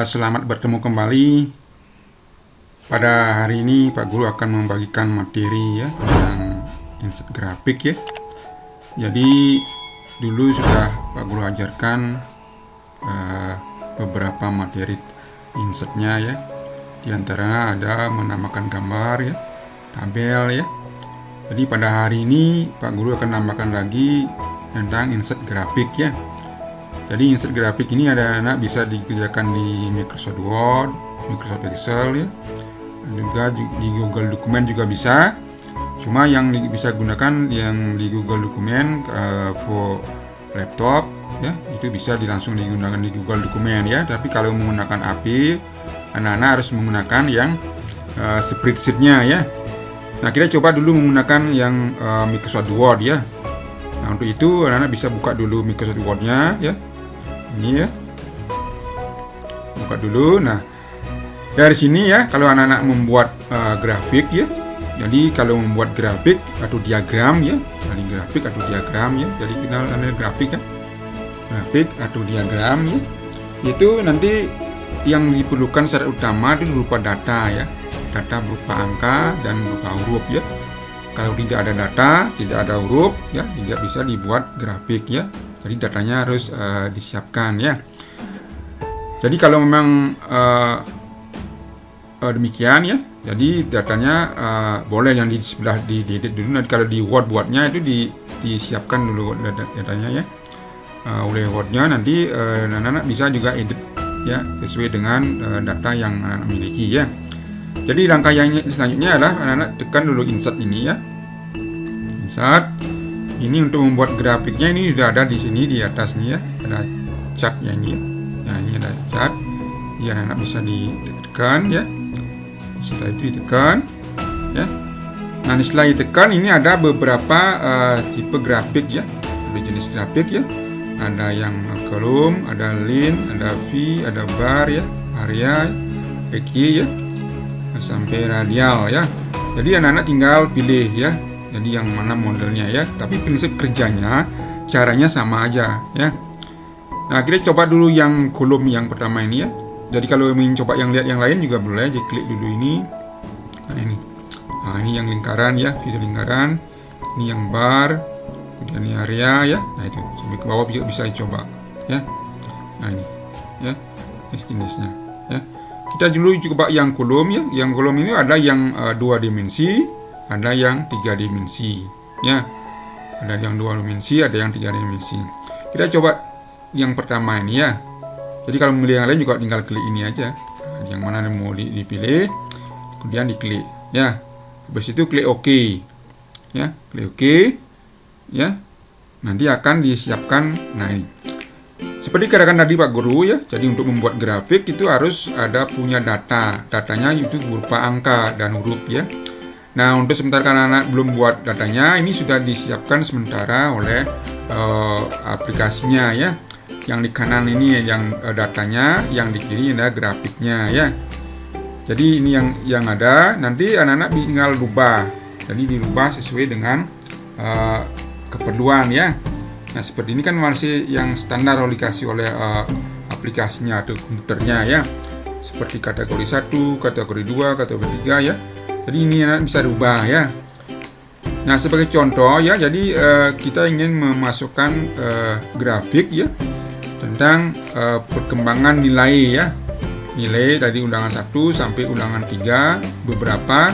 Selamat bertemu kembali. Pada hari ini Pak Guru akan membagikan materi ya tentang insert grafik ya. Jadi dulu sudah Pak Guru ajarkan beberapa materi insertnya ya. Di antara ada menambahkan gambar ya, tabel ya. Jadi pada hari ini Pak Guru akan menambahkan lagi tentang insert grafik ya. Jadi insert grafik ini anak bisa dikerjakan di Microsoft Word, Microsoft Excel ya, juga di Google Dokumen juga bisa. Cuma yang bisa gunakan yang di Google Dokumen for laptop ya, itu bisa langsung digunakan di Google Dokumen ya. Tapi kalau menggunakan HP, anak-anak harus menggunakan yang spreadsheet-nya ya. Nah, kita coba dulu menggunakan yang Microsoft Word ya. Nah, untuk itu anak-anak bisa buka dulu Microsoft Word-nya ya. Ini ya. Buka dulu. Nah, dari sini ya, kalau anak-anak membuat grafik ya. Jadi kalau membuat grafik atau diagram ya, dari grafik atau diagram ya. Jadi kita ada grafik ya. Grafik atau diagram ya. Itu nanti yang diperlukan secara utama itu berupa data ya. Data berupa angka dan berupa huruf ya. Kalau tidak ada data, tidak ada huruf ya, tidak bisa dibuat grafik ya. Jadi datanya harus disiapkan ya. Jadi kalau memang demikian ya, jadi datanya boleh yang di sebelah diedit dulu. Nanti kalau di Word buatnya itu disiapkan dulu datanya ya. Oleh Wordnya nanti anak-anak bisa juga edit ya sesuai dengan data yang anak-anak miliki ya. Jadi langkah yang selanjutnya adalah anak-anak tekan dulu insert ini ya. Insert. Ini untuk membuat grafiknya ini sudah ada di sini di atas nih ya. Ada chartnya ini ya. Nah, ini ada chart. Ya, anak-anak bisa ditekan ya. Setelah itu ditekan ya. Nah, setelah ditekan ini ada beberapa tipe grafik ya. Ada jenis grafik ya. Ada yang kolom, ada line, ada V, ada bar ya, area, X ya, sampai radial ya. Jadi anak-anak tinggal pilih ya. Jadi yang mana modelnya ya. Tapi prinsip kerjanya, caranya sama aja ya. Nah, kita coba dulu yang kolom yang pertama ini ya. Jadi kalau ingin coba yang lihat yang lain juga boleh. Jadi klik dulu ini. Nah, ini. Nah, ini yang lingkaran ya, video lingkaran. Ini yang bar. Kemudian ini area ya. Nah, itu sampai ke bawah juga bisa dicoba ya. Nah, ini ya. Jenisnya ya. Kita dulu coba yang kolom ya. Yang kolom ini ada yang 2 dimensi, ada yang 3 dimensi ya. Ada yang 2 dimensi, ada yang 3 dimensi. Kita coba yang pertama ini ya. Jadi kalau memilih yang lain juga tinggal klik ini aja. Nah, yang mana yang mau dipilih, kemudian diklik ya. Habis itu klik OK ya, klik OK ya. Nanti akan disiapkan. Nah, ini seperti katakan tadi Pak Guru ya. Jadi untuk membuat grafik itu harus ada punya data. Datanya itu berupa angka dan huruf ya. Nah, untuk sementara anak-anak belum buat datanya, ini sudah disiapkan sementara oleh aplikasinya ya. Yang di kanan ini yang datanya, yang di kiri ada grafiknya ya. Jadi ini yang ada, nanti anak-anak tinggal rubah. Jadi dirubah sesuai dengan keperluan ya. Nah, seperti ini kan masih yang standar dikasih oleh aplikasinya atau komputernya ya. Seperti kategori 1, kategori 2, kategori 3 ya. Jadi ini anak bisa rubah ya. Nah, sebagai contoh ya, jadi kita ingin memasukkan grafik ya tentang perkembangan nilai ya. Nilai dari ulangan 1 sampai ulangan 3 beberapa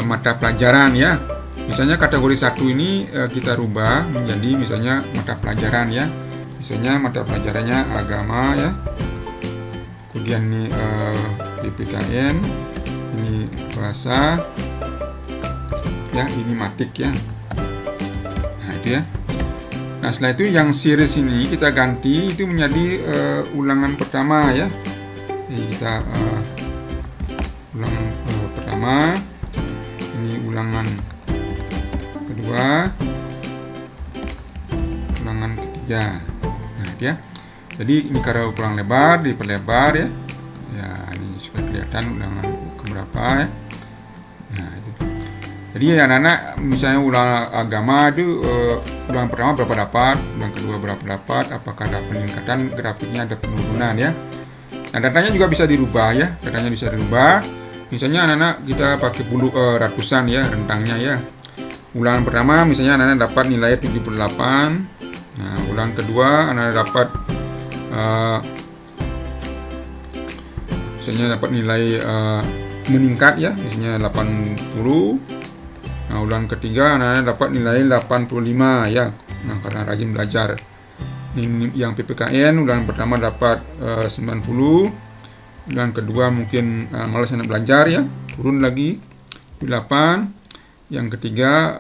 mata pelajaran ya. Misalnya kategori 1 ini kita rubah menjadi misalnya mata pelajaran ya. Misalnya mata pelajarannya agama ya. Kemudian ini PPKN, ini bahasa ya, ini matik ya. Nah, itu ya. Nah, setelah itu yang series ini kita ganti itu menjadi ulangan pertama ya. Jadi kita ulangan pertama, ini ulangan kedua, ulangan ketiga. Nah, itu ya. Jadi ini karena ukuran lebar diperlebar ya. Ya, ini supaya kelihatan ulangan keberapa ya. Nah, itu. Jadi anak-anak misalnya ulangan agama itu ulangan pertama berapa dapat, ulangan kedua berapa dapat, apakah ada peningkatan grafiknya, ada penurunan ya. Nah, datanya juga bisa dirubah ya, datanya bisa dirubah. Misalnya anak-anak kita pakai ratusan ya rentangnya ya. Ulangan pertama misalnya anak-anak dapat nilai 78. Nah, ulangan kedua anak-anak dapat misalnya dapat nilai meningkat ya, misalnya 80. Nah, ulangan ketiga anak-anak dapat nilai 85 ya. Nah, karena rajin belajar. Ini yang PPKN ulangan pertama dapat 90. Ulangan kedua mungkin malas anak belajar ya, turun lagi 8. Yang ketiga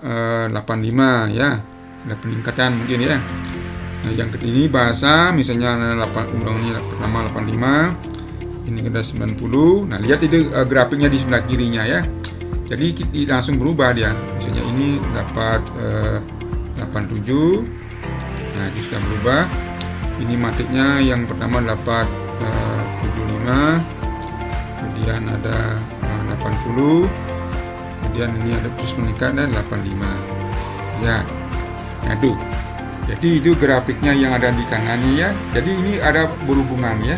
85 ya, ada peningkatan mungkin ya. Nah, yang ketiga bahasa misalnya ulangannya pertama 85, ini ada 90. Nah, lihat itu grafiknya di sebelah kirinya ya. Jadi langsung berubah dia. Misalnya ini dapat 87. Nah, itu sudah berubah. Ini matiknya yang pertama dapat 75. Kemudian ada 80. Kemudian ini ada terus meningkat dan 85. Ya. Nah, itu. Jadi itu grafiknya yang ada di kanannya ya. Jadi ini ada berhubungan ya.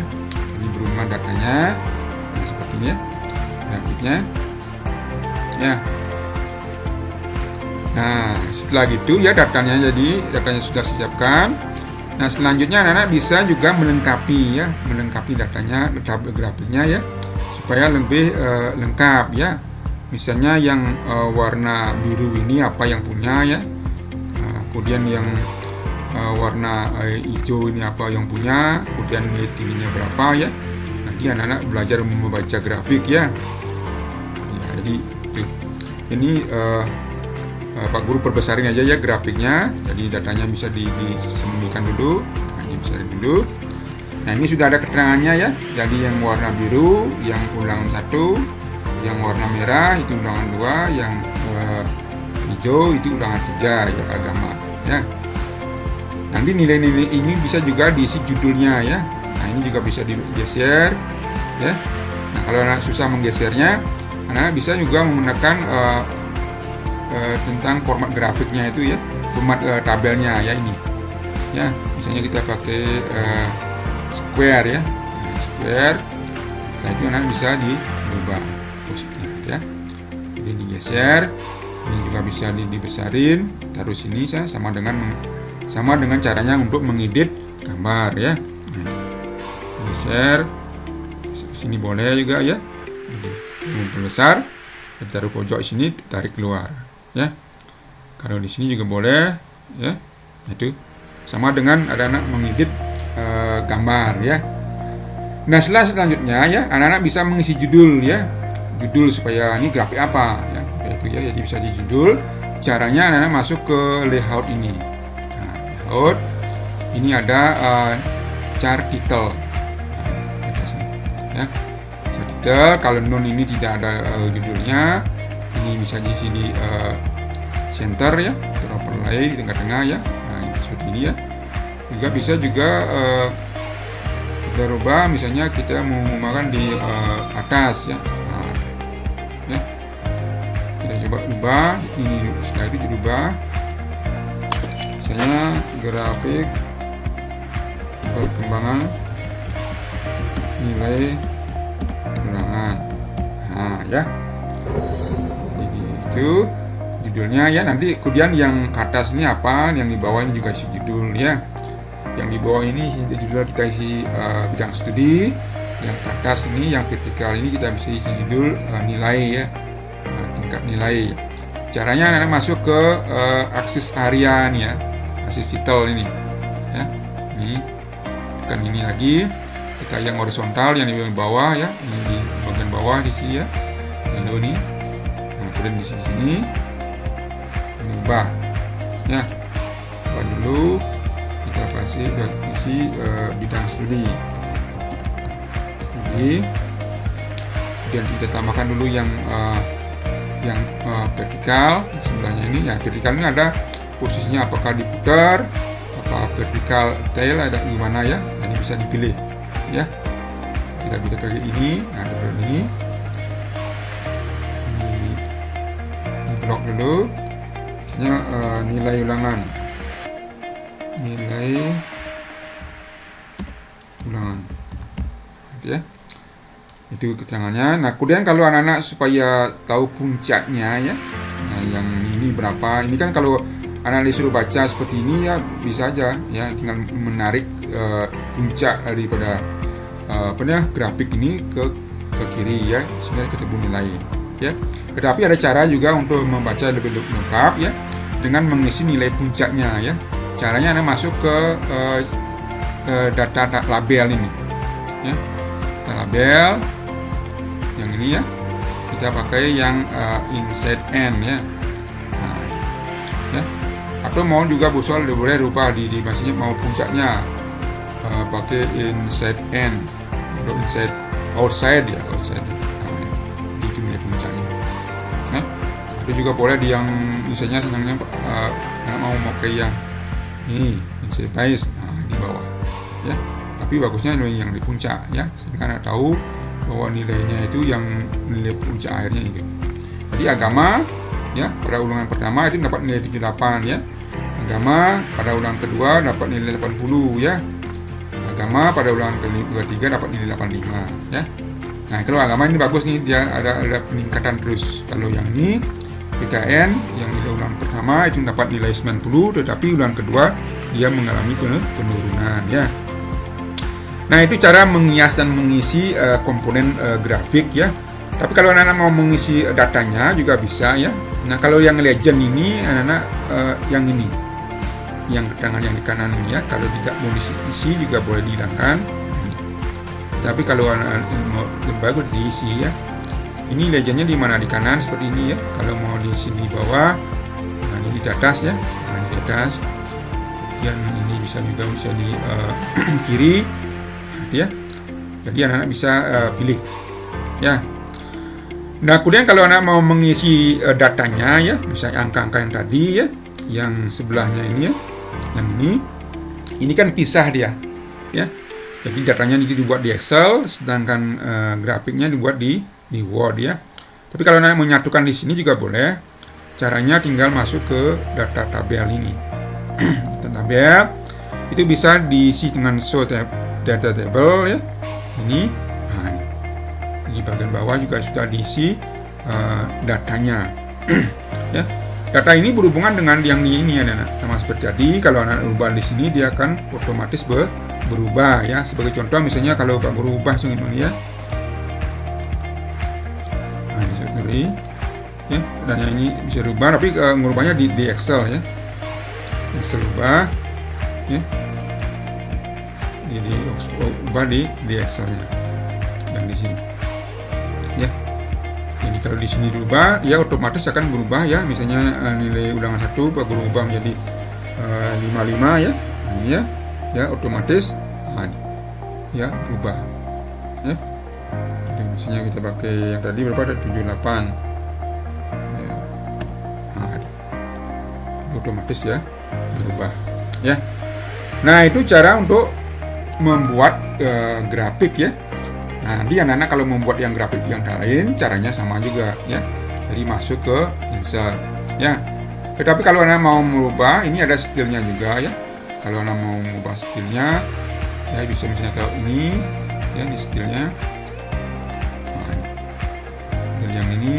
Ini berhubungan datanya. Nah, seperti ini ya. Grafiknya. Ya. Nah, setelah gitu ya datanya sudah disiapkan. Nah, selanjutnya anak-anak bisa juga melengkapi datanya, grafiknya ya, supaya lebih lengkap ya. Misalnya yang warna biru ini apa yang punya ya. Kemudian yang warna hijau ini apa yang punya, kemudian nilai tingginya berapa ya. Nanti anak-anak belajar membaca grafik ya. Ya, jadi itu. Ini Pak Guru perbesarin aja ya grafiknya, jadi datanya bisa disembunyikan dulu. Nah, ini besarin dulu. Nah, ini sudah ada keterangannya ya. Jadi yang warna biru yang ulangan 1, yang warna merah itu ulangan 2, yang hijau itu ulangan 3 ya, agama ya. Nanti nilai-nilai ini bisa juga diisi judulnya ya. Nah, ini juga bisa digeser ya. Nah, kalau anak susah menggesernya, anak bisa juga menggunakan tentang format grafiknya itu ya, format tabelnya ya ini ya. Misalnya kita pakai square ya. Nah, square nah itu anak bisa diubah posisinya ya, jadi digeser. Ini juga bisa dibesarin, taruh sini ya, sama dengan caranya untuk mengedit gambar ya. Nah, digeser ke sini boleh juga ya, memperbesar, taruh pojok sini, tarik keluar ya. Kalau di sini juga boleh ya. Itu sama dengan anak-anak mengedit gambar ya. Nah, selanjutnya ya anak-anak bisa mengisi judul ya, judul supaya ini grafik apa ya, itu ya. Jadi bisa di judul. Caranya anak-anak masuk ke layout ini. Nah, layout ini ada chart title. Nah, di sini ya. Chart title, kalau non ini tidak ada judulnya. Ini bisa diisi di center ya, atau overlay di tengah-tengah ya. Nah, ini seperti ini ya. Juga bisa kita rubah, misalnya kita mau memakan di atas ya. Nah, ya. Kita coba ubah ini, setelah itu dirubah. Misalnya grafik perkembangan nilai ulangan. Nah, ya. Itu judulnya ya. Nanti kemudian yang ke atas ini apa, yang di bawah ini juga isi judul ya. Yang di bawah ini judul kita isi bidang studi. Yang ke atas ini yang vertikal ini kita bisa isi judul nilai ya, tingkat nilai. Caranya anak masuk ke akses area nih ya, akses title ini ya. Ini tekan ini lagi, kita yang horizontal, yang di bagian bawah ya, ini di bagian bawah di sini ya, window ini. Kemudian di sini ini ubah ya, ubah dulu, kita kasih isi bidang studi. Kemudian kita tambahkan dulu yang vertikal sebelahnya ini ya. Vertikal ini ada posisinya, apakah diputar, apa vertikal tail, ada gimana ya. Ini bisa dipilih ya. Kita bisa kayak ini, nah ini blok dulu, misalnya nilai ulangan, gitu ya. Itu keterangannya. Nah, kemudian kalau anak-anak supaya tahu puncaknya ya, nah yang ini berapa, ini kan kalau anak disuruh baca seperti ini ya bisa aja ya, tinggal menarik puncak daripada grafik ini ke kiri ya, sehingga ketemu nilai ya. Tetapi ada cara juga untuk membaca lebih lengkap ya, dengan mengisi nilai puncaknya ya. Caranya Anda masuk ke data label ini ya, data label yang ini ya, kita pakai yang inside n ya. Nah, ya, atau mau juga visual boleh rubah di maksudnya mau puncaknya pakai inside n atau inside outside ya, outside. Nah, itu nilai puncaknya. Nah, atau juga boleh di yang misalnya senangnya mau pakai yang ini inside base, nah di bawah ya. Tapi bagusnya yang di puncak ya, sehingga Anda tahu bahwa nilainya itu yang nilai puncak akhirnya itu. Jadi agama ya pada ulangan pertama itu dapat nilai 78 ya. Agama pada ulangan kedua dapat nilai 80 ya. Agama pada ulangan ketiga dapat nilai 85 ya. Nah, kalau agama ini bagus nih, dia ada peningkatan terus. Kalau yang ini PKN yang nilai ulangan pertama itu dapat nilai 90, tetapi ulangan kedua dia mengalami penurunan ya. Nah, itu cara mengias dan mengisi komponen grafik ya. Tapi kalau anak-anak mau mengisi datanya juga bisa ya. Nah, kalau yang legend ini anak-anak yang ini, yang keterangan yang di kanan ini ya, kalau tidak mau diisi juga boleh dihilangkan. Tapi kalau anak-anak mau lebih bagus diisi ya. Ini legendnya di mana, di kanan seperti ini ya. Kalau mau diisi di bawah, nah ini di atas ya. Nah, di atas. Dan ini bisa di kiri. Ya, jadi anak-anak bisa pilih ya. Nah, kemudian kalau anak mau mengisi datanya ya, misalnya angka-angka yang tadi ya, yang sebelahnya ini ya, yang ini kan pisah dia ya. Jadi datanya dibuat di Excel, sedangkan grafiknya dibuat di Word ya. Tapi kalau anak menyatukan di sini juga boleh. Caranya tinggal masuk ke data tabel ini. Data tabel itu bisa diisi dengan show data table ya. Ini, nah ini di bagian bawah juga sudah diisi datanya. Ya, data ini berhubungan dengan yang ini ya, anak. Sama seperti tadi, kalau anak ubah di sini dia akan otomatis berubah ya. Sebagai contoh misalnya kalau berubah seperti ini ya. Nah, ini seperti ya, datanya ini bisa berubah, tapi merubahnya di Excel ya. Excel ubah ya. Jadi ubah di Excel-nya yang di sini ya. Jadi kalau di sini diubah ya otomatis akan berubah ya, misalnya nilai ulangan 1 berubah menjadi 55 ya. Nah, ini ya otomatis ya berubah ya. Jadi misalnya kita pakai yang tadi berapa, ada 78 ya. Nah, otomatis ya berubah ya. Nah, itu cara untuk membuat grafik ya. Nah, nanti anak-anak kalau membuat yang grafik yang lain caranya sama juga ya. Jadi masuk ke insert ya. Tetapi kalau anak mau merubah, ini ada stylenya juga ya. Kalau anak mau mengubah stylenya ya bisa misalnya kalau ini ya, di stylenya. Nah, ini style yang ini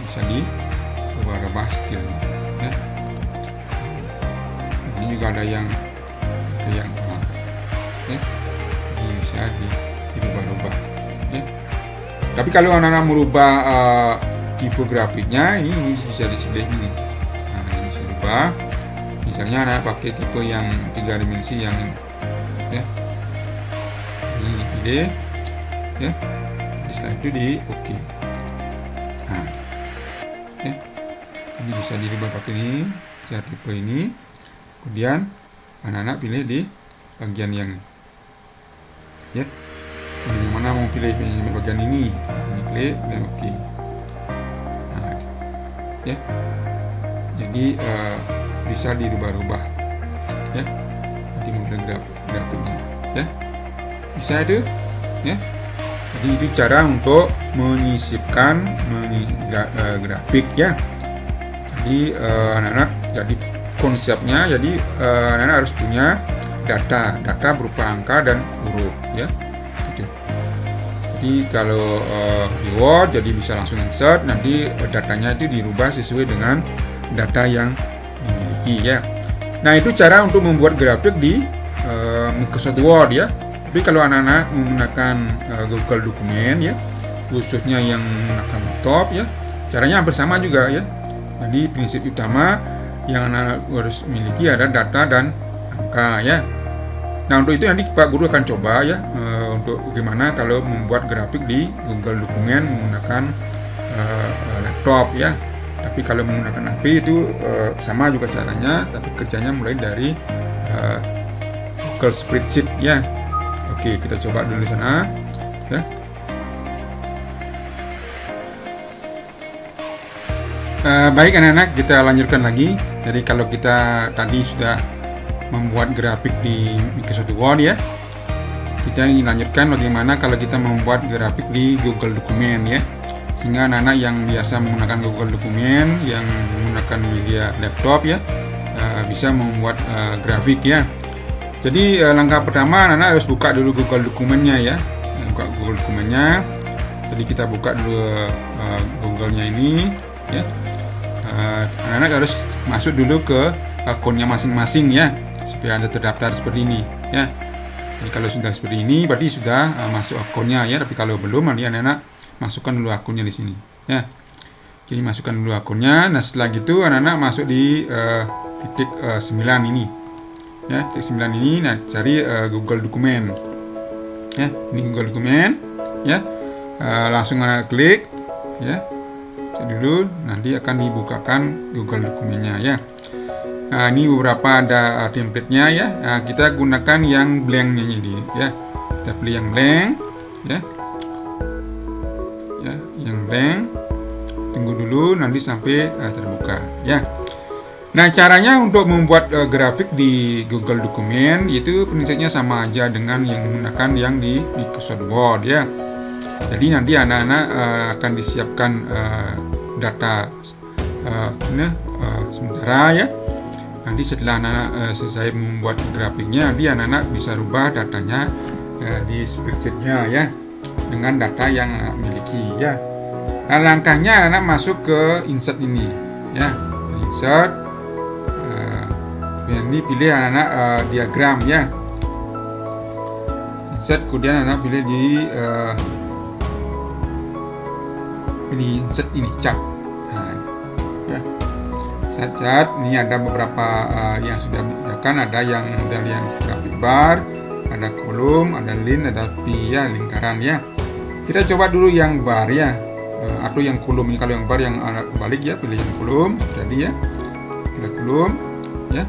bisa diubah stylenya ya. Nah, ini juga ada yang ya. Ini bisa dirubah-rubah ya. Tapi kalau anak-anak merubah tipe grafiknya, ini bisa disebut ini. Nah, ini bisa dirubah. Misalnya anak pakai tipe yang 3 dimensi yang ini ya. Ini dipilih ya. Setelah itu di OK. Nah, ya. Ini bisa dirubah pakai ini, cara tipe ini. Kemudian anak-anak pilih di bagian yang ini ya. Ini yang mana mau pilih bagian ini, nah, ini klik dan OK. Nah, ya. Jadi bisa dirubah-rubah ya. Nanti model grafiknya ya. Bisa itu ya. Jadi itu cara untuk menyisipkan grafik ya. Jadi anak-anak, jadi konsepnya, jadi anak-anak harus punya data berupa angka dan huruf ya. Gitu. Jadi kalau di Word jadi bisa langsung insert, nanti datanya itu dirubah sesuai dengan data yang dimiliki ya. Nah, itu cara untuk membuat grafik di Microsoft Word ya. Tapi kalau anak-anak menggunakan Google Dokumen ya, khususnya yang menggunakan laptop ya, caranya hampir sama juga ya. Jadi prinsip utama yang anak-anak harus miliki adalah data dan angka ya. Nah, untuk itu nanti Pak Guru akan coba ya untuk bagaimana kalau membuat grafik di Google Dokumen menggunakan laptop ya. Tapi kalau menggunakan HP itu sama juga caranya, tapi kerjanya mulai dari Google Spreadsheet ya. Oke, kita coba dulu sana ya. Baik anak-anak, kita lanjutkan lagi. Jadi kalau kita tadi sudah membuat grafik di Microsoft Word ya, kita ingin lanjutkan bagaimana kalau kita membuat grafik di Google Dokumen ya, sehingga anak-anak yang biasa menggunakan Google Dokumen, yang menggunakan media laptop ya, bisa membuat grafik ya. Jadi langkah pertama anak-anak harus buka dulu Google Dokumennya ya, buka Google Dokumennya. Jadi kita buka dulu Google-nya ini ya. Anak-anak harus masuk dulu ke akunnya masing-masing ya, supaya Anda terdaftar seperti ini ya. Jadi kalau sudah seperti ini berarti sudah masuk akunnya ya. Tapi kalau belum, nanti anak-anak masukkan dulu akunnya di sini ya. Jadi masukkan dulu akunnya. Nah, setelah gitu anak-anak masuk di titik 9 ini ya, titik 9 ini. Nah, cari Google Dokumen ya. Ini Google Dokumen ya. Langsung anak klik ya. Dulu nanti akan dibukakan Google Dokumennya ya. Nah, ini beberapa ada template-nya ya. Nah, kita gunakan yang blank-nya ini ya. Kita pilih yang blank ya. Ya, yang blank. Tunggu dulu nanti sampai terbuka ya. Nah, caranya untuk membuat grafik di Google Dokumen itu prinsipnya sama aja dengan yang menggunakan yang di Microsoft Word ya. Jadi nanti anak-anak akan disiapkan data sementara ya. Nanti setelah anak-anak selesai membuat grafiknya, nanti anak-anak bisa rubah datanya di spreadsheet-nya ya, dengan data yang anak miliki ya. Nah, langkahnya anak-anak masuk ke insert ini ya. Insert, ini pilih anak-anak diagram ya. Insert, kemudian anak pilih di ini insert ini chart. Nah, ya. Chart ini ada beberapa yang sudah disiapkan, ada yang model yang grafik bar, ada kolom, ada line, ada pi ya, lingkaran ya. Kita coba dulu yang bar ya, atau yang kolom. Ini kalau yang bar yang balik ya, pilih yang kolom tadi ya. Pilih kolom ya.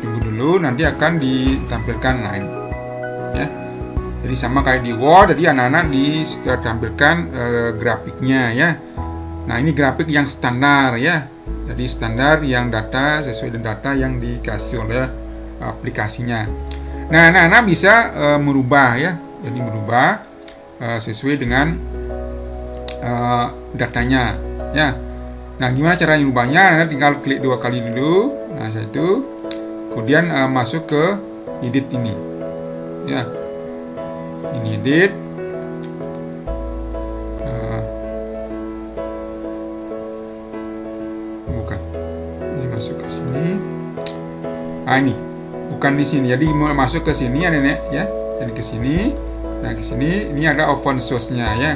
Tunggu dulu, nanti akan ditampilkan. Nah, ini ya. Jadi sama kayak di Word, jadi anak-anak ditampilkan grafiknya ya. Nah, ini grafik yang standar ya. Jadi standar yang data sesuai dengan data yang dikasih oleh aplikasinya. Nah, anak-anak bisa merubah ya. Jadi merubah sesuai dengan datanya ya. Nah, gimana cara merubahnya? Anak tinggal klik 2 kali dulu. Nah, setelah itu kemudian masuk ke edit ini ya. Ini edit, bukan, ini masuk ke sini. Ini bukan di sini, jadi mau masuk ke sini ya nenek ya. Jadi ke sini, nah ke sini, ini ada open source-nya ya.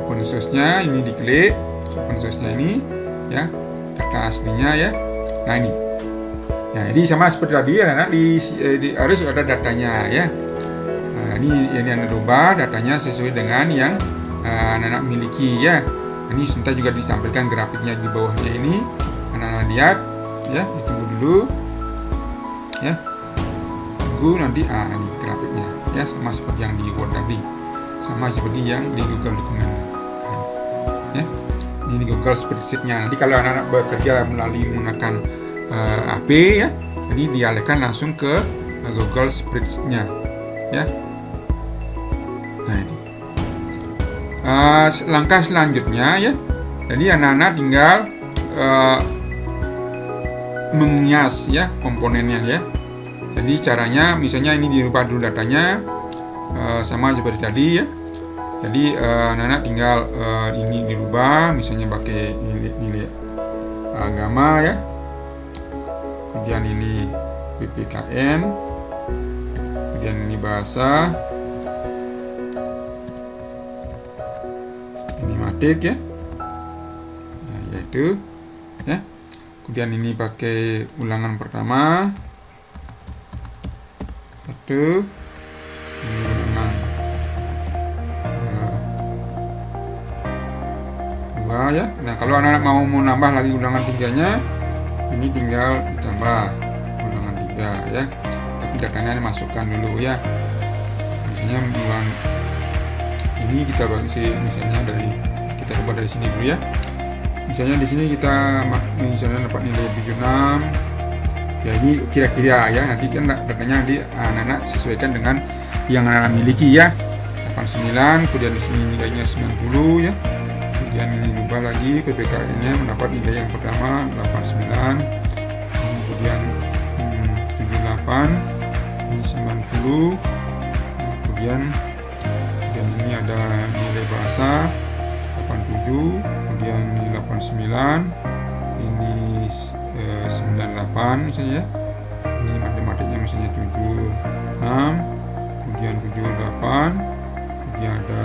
Open source-nya ini diklik, open source-nya ini ya, data aslinya ya. Nah ini, nah jadi sama seperti tadi ya, nenek harus ada datanya ya. Ini yang dirubah datanya sesuai dengan yang anak-anak miliki ya. Ini sebentar juga ditampilkan grafiknya di bawahnya ini. Anak-anak lihat ya, ditunggu dulu ya. Tunggu nanti ini grafiknya ya, sama seperti yang di Word tadi, sama seperti yang di Google Dokumen ya. Ini Google Spreadsheet-nya. Nanti kalau anak-anak bekerja melalui menggunakan HP ya, jadi dialihkan langsung ke Google Spreadsheet-nya ya. Nah, ini langkah selanjutnya ya. Jadi anak-anak tinggal mengias ya komponennya ya. Jadi caranya misalnya ini dirubah dulu datanya sama seperti tadi ya. Jadi anak-anak tinggal ini dirubah, misalnya pakai nilai agama ya, kemudian ini PPKN, kemudian ini bahasa, ini matik ya, yaitu ya. Kemudian ini pakai ulangan pertama 1, ini ulangan 2 ya. Nah, kalau anak-anak mau menambah lagi ulangan 3-nya, ini tinggal ditambah ulangan 3 ya. Tapi datanya masukkan dulu ya. Misalnya ulangan ini kita bagi misalnya kita coba dari sini dulu ya. Misalnya di sini kita misalnya dapat nilai 76. Ya ini kira-kira ya, nanti kan datanya anak-anak sesuaikan dengan yang anak-anak miliki ya. 89, kemudian di sini nilainya 90 ya. Kemudian ini ubah lagi PPKN-nya mendapat nilai yang pertama 89. Ini kemudian 78, ini 90. Nah, kemudian ini ada nilai bahasa 87, kemudian ini 89, ini 98 misalnya ya. Ini matematiknya misalnya 76, kemudian 78, kemudian ada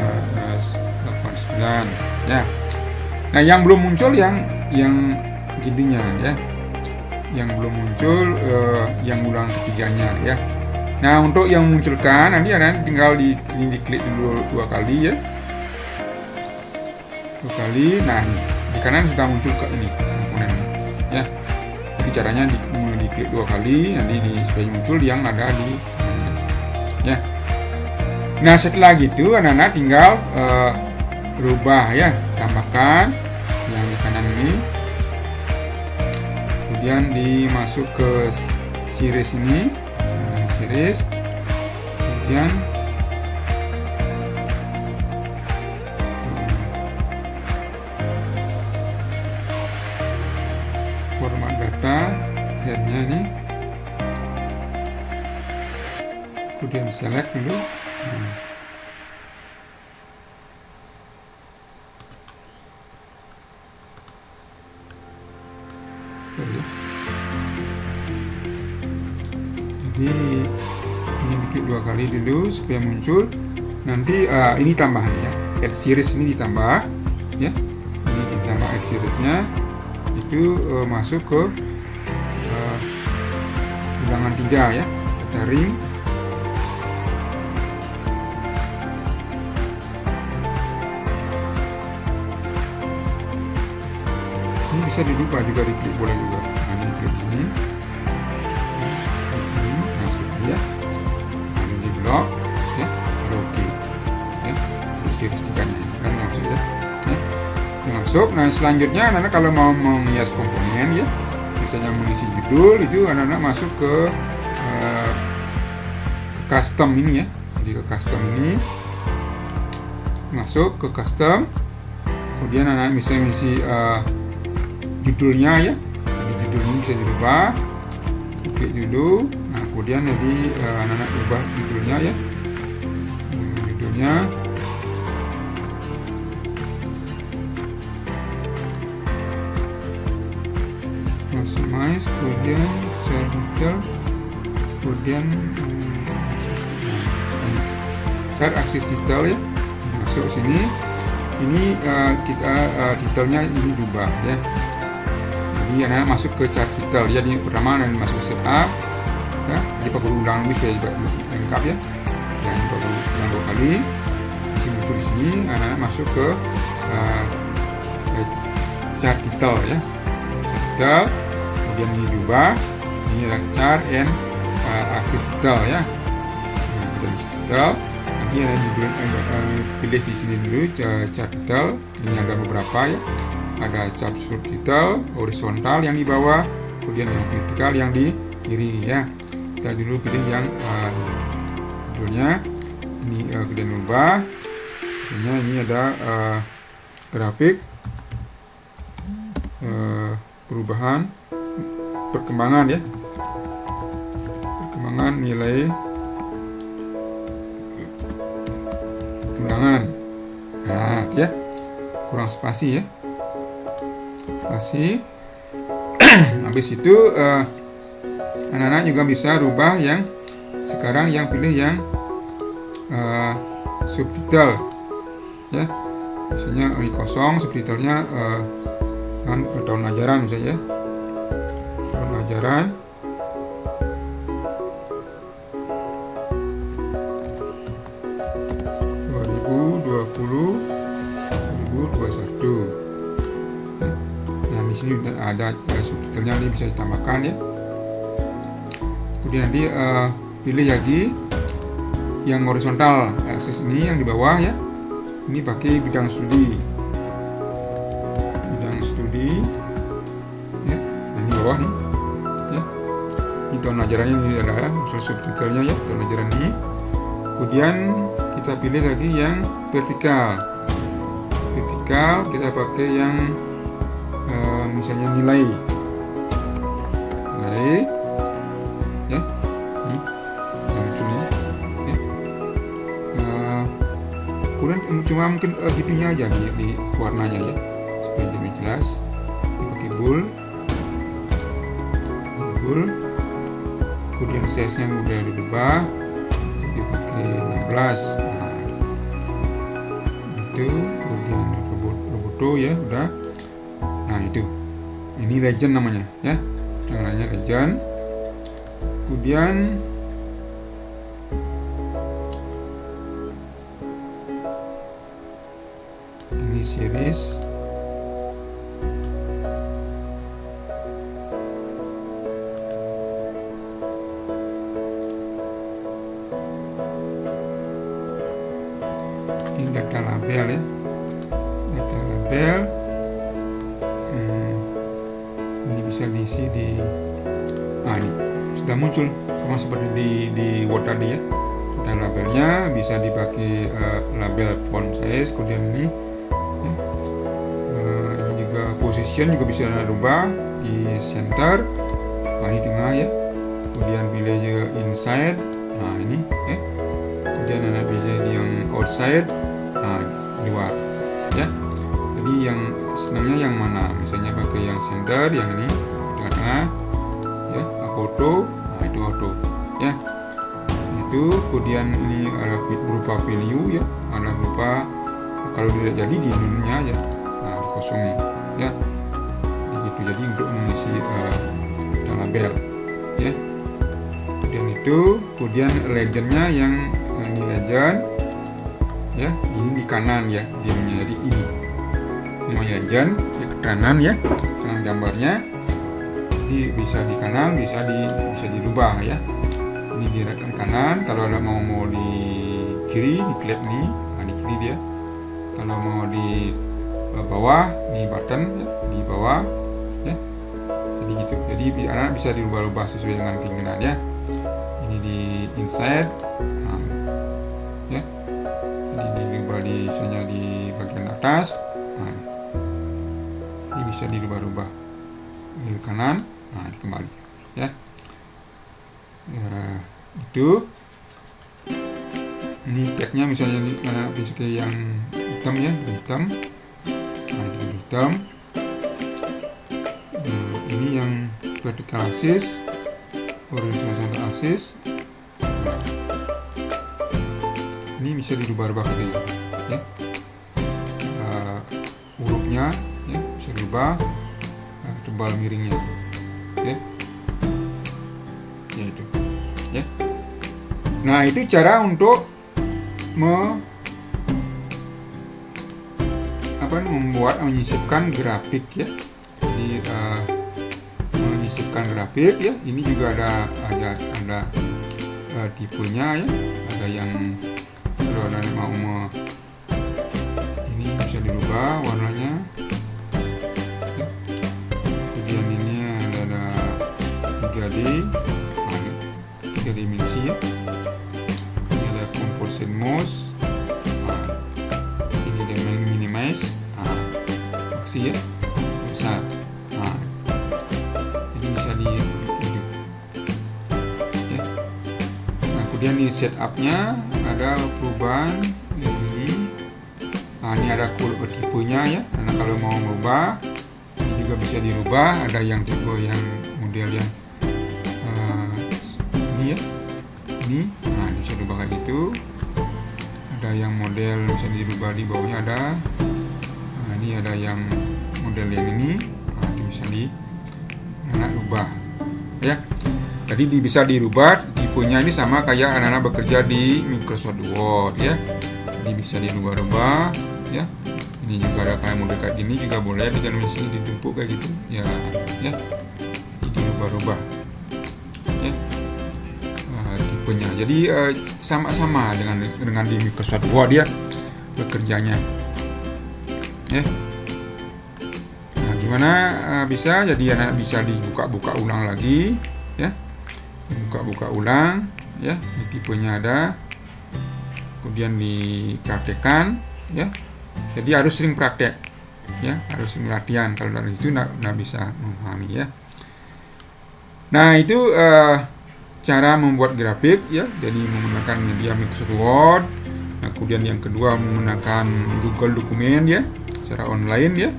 89 ya. Nah, yang belum muncul yang gininya ya. Yang belum muncul yang ulang ketiganya ya. Nah, untuk yang memunculkan nanti ada tinggal diklik dulu 2 kali ya. 2 kali. Nah, ini di kanan sudah muncul ke ini komponen ya. Jadi caranya diklik 2 kali nanti supaya muncul yang ada di kanannya ya. Nah, setelah gitu anak-anak tinggal rubah ya, tambahkan yang di kanan ini. Kemudian dimasuk ke series ini. Series, kemudian format data headnya ini, kemudian select dulu. Jadi ini diklik 2 kali dulu supaya muncul. Nanti ini tambahan ya, add series ini ditambah ya. Ini ditambah add seriesnya itu masuk ke ulangan 3 ya, data ring. Ini bisa dirubah juga, diklik boleh juga. Nah, ini klik sini. Ya, ini di blok ya, baru oke ya, di series 3-nya kan masuk ya. Ini masuk. Nah, selanjutnya anak-anak kalau mau menghias komponen ya, misalnya mengisi judul, itu anak-anak masuk ke custom ini ya. Jadi ke custom ini, masuk ke custom, kemudian anak-anak bisa mengisi judulnya ya. Jadi judul ini bisa dirubah, klik dulu. Nah, kemudian jadi anak-anak ubah judulnya ya. Judulnya maximize, kemudian share detail, kemudian share akses detail ya. Masuk sini. Ini kita detailnya ini diubah ya. Jadi anak-anak masuk ke chart detail. Jadi pertama anak masuk ke setup ya. Jadi perlu ulang list supaya lengkap ya. Ya, ini perlu ulang 2 kali. Nanti muncul di sini anak-anak masuk ke chart detail ya. Chart detail. Kemudian ini diubah. Ini adalah chart and access detail ya. Nah, kemudian detail. Nanti pilih di sini dulu chart detail. Ini ada beberapa ya. Ada chart detail horizontal yang di bawah, kemudian yang vertikal yang di kiri ya. Kita dulu pilih yang judulnya ini, kemudian ubah. Misalnya ini ada grafik perubahan perkembangan ya, perkembangan nilai ulangan Nah, ya, kurang spasi ya, spasi. Habis itu anak-anak juga bisa rubah yang sekarang, yang pilih yang subtitle ya, misalnya ini kosong, subtitlenya kan tahun ajaran misalnya, tahun ajaran 2021 ya. Nah di sini udah ada subtitlenya, ini bisa ditambahkan ya. Kemudian nanti pilih lagi yang horizontal akses ini, yang di bawah ya, ini pakai bidang studi ya. Nah, ini bawah nih ya, ini tahun ajarannya, ini ada unsur subtitlenya ya, tahun ajaran ini. Kemudian kita pilih lagi yang vertikal, kita pakai yang misalnya nilai ya, ini yang muncul ini ya. Kemudian cuma mungkin gitunya aja di warnanya ya, supaya lebih jelas. Dipakai bold. Kemudian size-nya udah dirubah, dipakai 16. Nah, itu. Kemudian roboto ya udah. Nah itu, ini legend namanya ya, namanya legend. Kemudian ini series. Ini data label ya, data label. Ini bisa diisi di ini sudah muncul sama seperti di Word tadi ya. Dan labelnya bisa dipakai label font size. Kemudian ini ya, ini juga position juga bisa rubah di center. Nah ini tengah ya. Kemudian pilih aja inside. Nah ini ya. Kemudian ada bisa di yang outside. Nah di luar ya. Jadi yang senangnya yang mana? Misalnya pakai yang center, yang ini tengah-tengah ya, auto. Nah itu auto ya. Itu kemudian ini ada berupa value ya, ada berupa kalau tidak jadi di dunia ya, nah dikosongi ya. Jadi jadi untuk mengisi label ya. Kemudian itu, kemudian legendnya yang ini legend ya, ini di kanan ya diamnya, jadi ini legend ya, ke kanan ya, kanan gambarnya. Jadi bisa di kanan, bisa dirubah ya. Ini di kanan, kalau ada mau di kiri diklik nih, nah di kiri dia. Kalau mau di bawah nih button ya, di bawah ya. Jadi gitu. Jadi anak bisa dirubah-rubah sesuai dengan keinginan ya. Ini di inside, nah, ya. Jadi dirubah di misalnya di bagian atas, nah, ini bisa dirubah-rubah di kanan, nah kembali ya. Ya, itu ini tagnya misalnya bisa kayak yang hitam ya, hitam. Nah itu hitam. Ini yang vertical axis, horizontal axis. Ini bisa dirubah-rubah kayak gitu ya. Hurufnya ya bisa dirubah, tebal miringnya ya. Ya itu ya. Nah itu cara untuk menyisipkan grafik ya. Jadi menyisipkan grafik ya. Ini juga ada tipenya ya. Ada yang kalau ada mau ini bisa dirubah warnanya ya. Kemudian ini ada 3D, 3 dimensi ya. Ini ada composite mouse. Nah, ini dia minimize, maksi ya, besar. Nah, ini bisa di ya. Nah kemudian di setupnya ada perubahan ini Ini ada tipenya ya. Nah, kalau mau merubah ini juga bisa dirubah. Ada yang tipe yang model yang ini ya, ini. Nah, bisa dirubah kayak gitu. Ada yang model bisa dirubah, di bawahnya ada. Nah, ini ada yang model yang ini. Nah, ini bisa dirubah ya. Jadi bisa dirubah tipenya ini sama kayak anak-anak bekerja di Microsoft Word ya. Jadi bisa dirubah-rubah ya. Ini juga ada kayak model kayak gini juga boleh, di sini ditumpuk kayak gitu ya. Jadi dirubah-rubah ya tipenya. Jadi sama-sama dengan di Microsoft Word ya bekerjanya ya. Nah, gimana bisa? Jadi anak bisa dibuka-buka ulang lagi ya. Buka ulang ya, di tipenya ada, kemudian dipraktekkan ya. Jadi harus sering praktek ya, harus sering latihan. Kalau dari itu nggak bisa memahami ya. Nah, itu cara membuat grafik ya. Jadi menggunakan media Microsoft Word. Nah, kemudian yang kedua menggunakan Google Dokumen ya, secara online ya.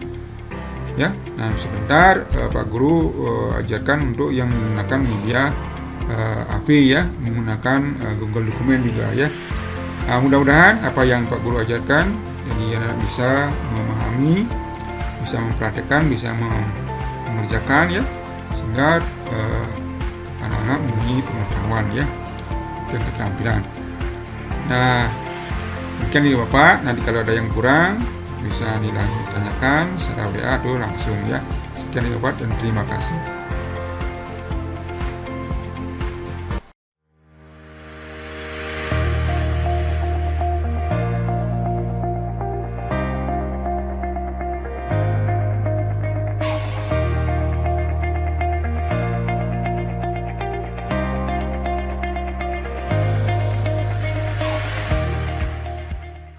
Ya, nah sebentar Pak Guru ajarkan untuk yang menggunakan media HP ya, menggunakan Google Dokumen juga ya. Nah, mudah-mudahan apa yang Pak Guru ajarkan jadi anak bisa memahami, bisa mempraktekkan, bisa mengerjakan ya, sehingga anak-anak mempunyai pengetahuan ya dan keterampilan. Nah, demikian ini Bapak. Nanti kalau ada yang kurang bisa ditanyakan secara WA atau langsung ya. Sekian Bapak dan terima kasih.